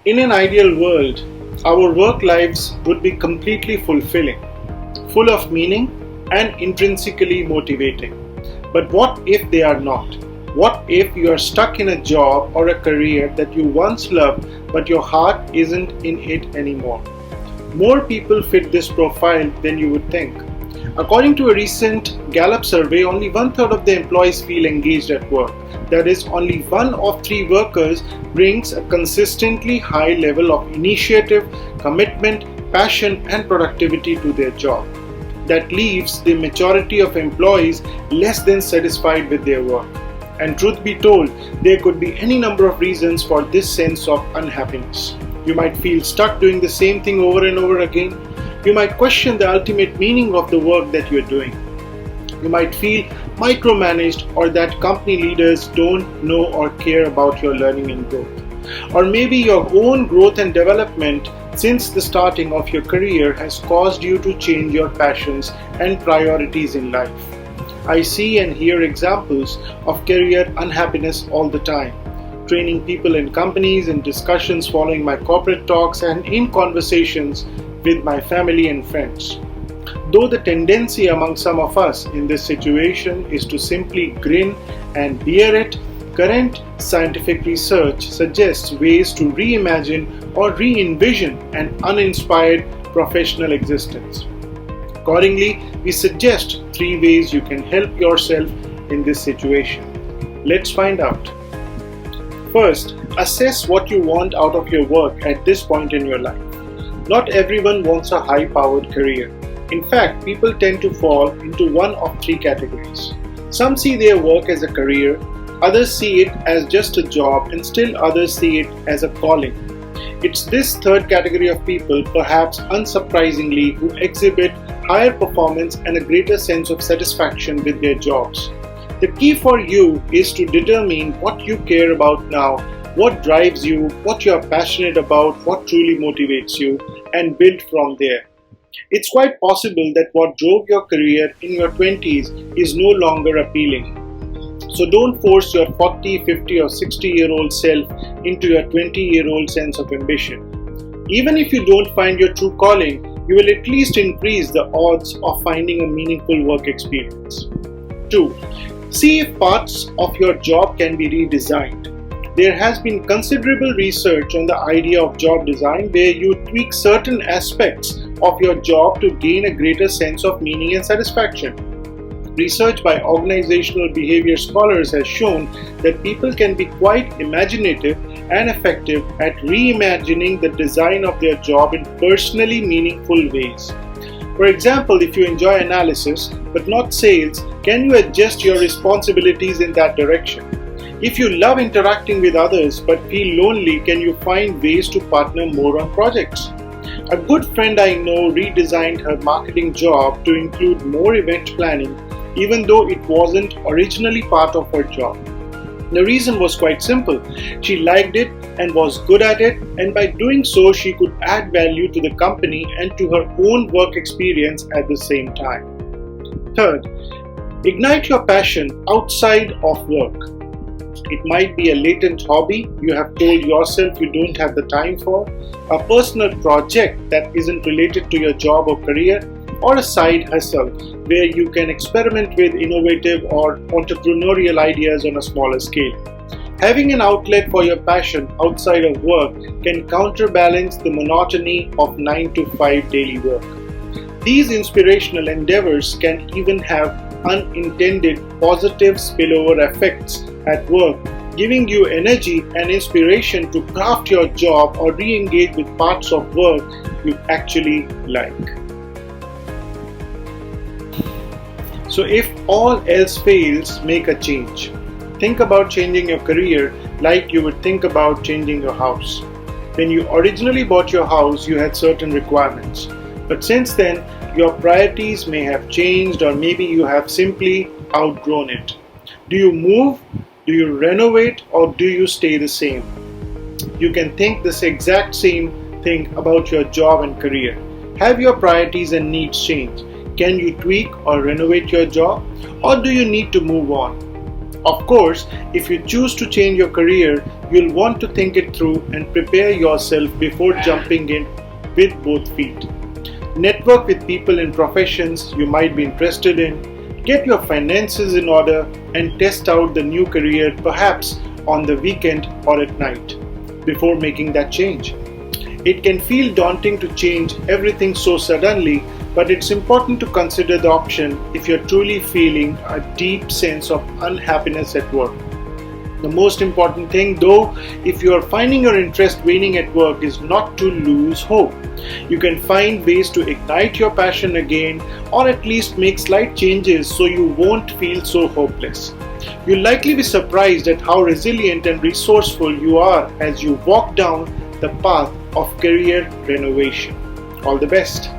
In an ideal world, our work lives would be completely fulfilling, full of meaning, and intrinsically motivating. But what if they are not? What if you are stuck in a job or a career that you once loved but your heart isn't in it anymore? More people fit this profile than you would think. According to a recent Gallup survey, only one third of the employees feel engaged at work. That is, only one of three workers brings a consistently high level of initiative, commitment, passion, and productivity to their job. That leaves the majority of employees less than satisfied with their work. And truth be told, there could be any number of reasons for this sense of unhappiness. You might feel stuck doing the same thing over and over again. You might question the ultimate meaning of the work that you're doing. You might feel micromanaged or that company leaders don't know or care about your learning and growth. Or maybe your own growth and development since the starting of your career has caused you to change your passions and priorities in life. I see and hear examples of career unhappiness all the time. Training people in companies, in discussions following my corporate talks, and in conversations with my family and friends. Though the tendency among some of us in this situation is to simply grin and bear it, current scientific research suggests ways to reimagine or re-envision an uninspired professional existence. Accordingly, we suggest 3 ways you can help yourself in this situation. Let's find out. First, assess what you want out of your work at this point in your life. Not everyone wants a high-powered career. In fact, people tend to fall into one of 3 categories. Some see their work as a career, others see it as just a job, and still others see it as a calling. It's this third category of people, perhaps unsurprisingly, who exhibit higher performance and a greater sense of satisfaction with their jobs. The key for you is to determine what you care about now, what drives you, what you are passionate about, what truly motivates you, and build from there. It's quite possible that what drove your career in your 20s is no longer appealing. So don't force your 40, 50 or 60-year-old self into your 20-year-old sense of ambition. Even if you don't find your true calling, you will at least increase the odds of finding a meaningful work experience. 2. See if parts of your job can be redesigned. There has been considerable research on the idea of job design where you tweak certain aspects of your job to gain a greater sense of meaning and satisfaction. Research by organizational behavior scholars has shown that people can be quite imaginative and effective at reimagining the design of their job in personally meaningful ways. For example, if you enjoy analysis but not sales, can you adjust your responsibilities in that direction? If you love interacting with others but feel lonely, can you find ways to partner more on projects? A good friend I know redesigned her marketing job to include more event planning, even though it wasn't originally part of her job. The reason was quite simple. She liked it and was good at it, and by doing so, she could add value to the company and to her own work experience at the same time. Third, ignite your passion outside of work. It might be a latent hobby you have told yourself you don't have the time for, a personal project that isn't related to your job or career, or a side hustle where you can experiment with innovative or entrepreneurial ideas on a smaller scale. Having an outlet for your passion outside of work can counterbalance the monotony of 9 to 5 daily work. These inspirational endeavors can even have unintended positive spillover effects at work, giving you energy and inspiration to craft your job or re-engage with parts of work you actually like. So if all else fails, make a change. Think about changing your career like you would think about changing your house. When you originally bought your house, you had certain requirements. But since then, your priorities may have changed, or maybe you have simply outgrown it. Do you move? Do you renovate? Or do you stay the same? You can think this exact same thing about your job and career. Have your priorities and needs changed? Can you tweak or renovate your job? Or do you need to move on? Of course, if you choose to change your career, you'll want to think it through and prepare yourself before jumping in with both feet. Network with people in professions you might be interested in, get your finances in order, and test out the new career perhaps on the weekend or at night before making that change. It can feel daunting to change everything so suddenly, but it's important to consider the option if you're truly feeling a deep sense of unhappiness at work. The most important thing, though, if you are finding your interest waning at work, is not to lose hope. You can find ways to ignite your passion again, or at least make slight changes so you won't feel so hopeless. You'll likely be surprised at how resilient and resourceful you are as you walk down the path of career renovation. All the best.